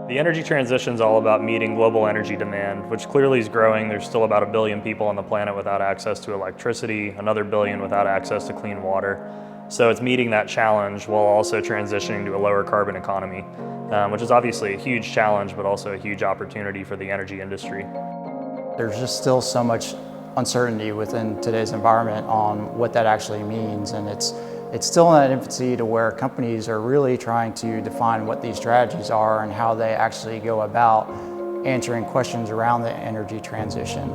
The energy transition is all about meeting global energy demand, which clearly is growing. There's still about 1 billion people on the planet without access to electricity, another billion without access to clean water. So it's meeting that challenge while also transitioning to a lower carbon economy, which is obviously a huge challenge, but also a huge opportunity for the energy industry. There's just still so much uncertainty within today's environment on what that actually means, and it's still in that infancy to where companies are really trying to define what these strategies are and how they actually go about answering questions around the energy transition.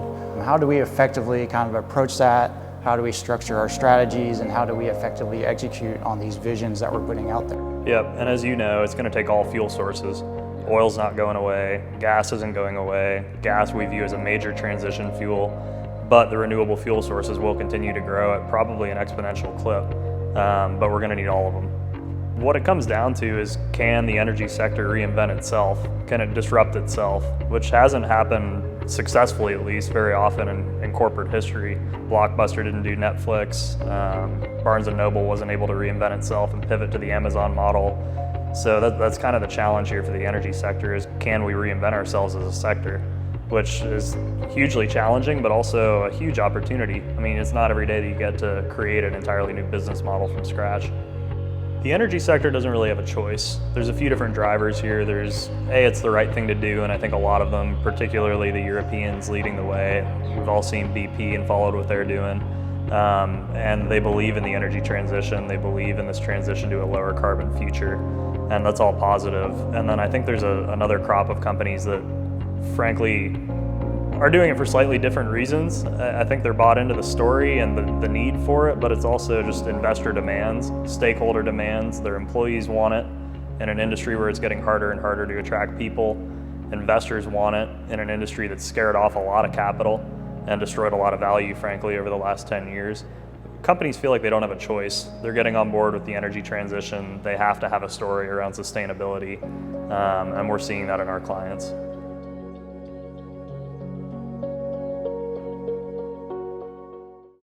How do we effectively kind of approach that? How do we structure our strategies, and how do we effectively execute on these visions that we're putting out there? Yep, and as you know, it's going to take all fuel sources. Oil's not going away, gas isn't going away. Gas we view as a major transition fuel, but the renewable fuel sources will continue to grow at probably an exponential clip, but we're going to need all of them. What it comes down to is, can the energy sector reinvent itself? Can it disrupt itself? Which hasn't happened successfully, at least, very often in corporate history. Blockbuster didn't do Netflix. Barnes & Noble wasn't able to reinvent itself and pivot to the Amazon model. So that's kind of the challenge here for the energy sector, is can we reinvent ourselves as a sector? Which is hugely challenging, but also a huge opportunity. I mean, it's not every day that you get to create an entirely new business model from scratch. The energy sector doesn't really have a choice. There's a few different drivers here. There's, A, it's the right thing to do, and I think a lot of them, particularly the Europeans, leading the way. We've all seen BP and followed what they're doing. And they believe in the energy transition. They believe in this transition to a lower carbon future, and that's all positive. And then I think there's another crop of companies that frankly are doing it for slightly different reasons. I think they're bought into the story and the need for it, but it's also just investor demands, stakeholder demands. Their employees want it in an industry where it's getting harder and harder to attract people. Investors want it in an industry that's scared off a lot of capital and destroyed a lot of value, frankly, over the last 10 years. Companies feel like they don't have a choice. They're getting on board with the energy transition. They have to have a story around sustainability, and we're seeing that in our clients.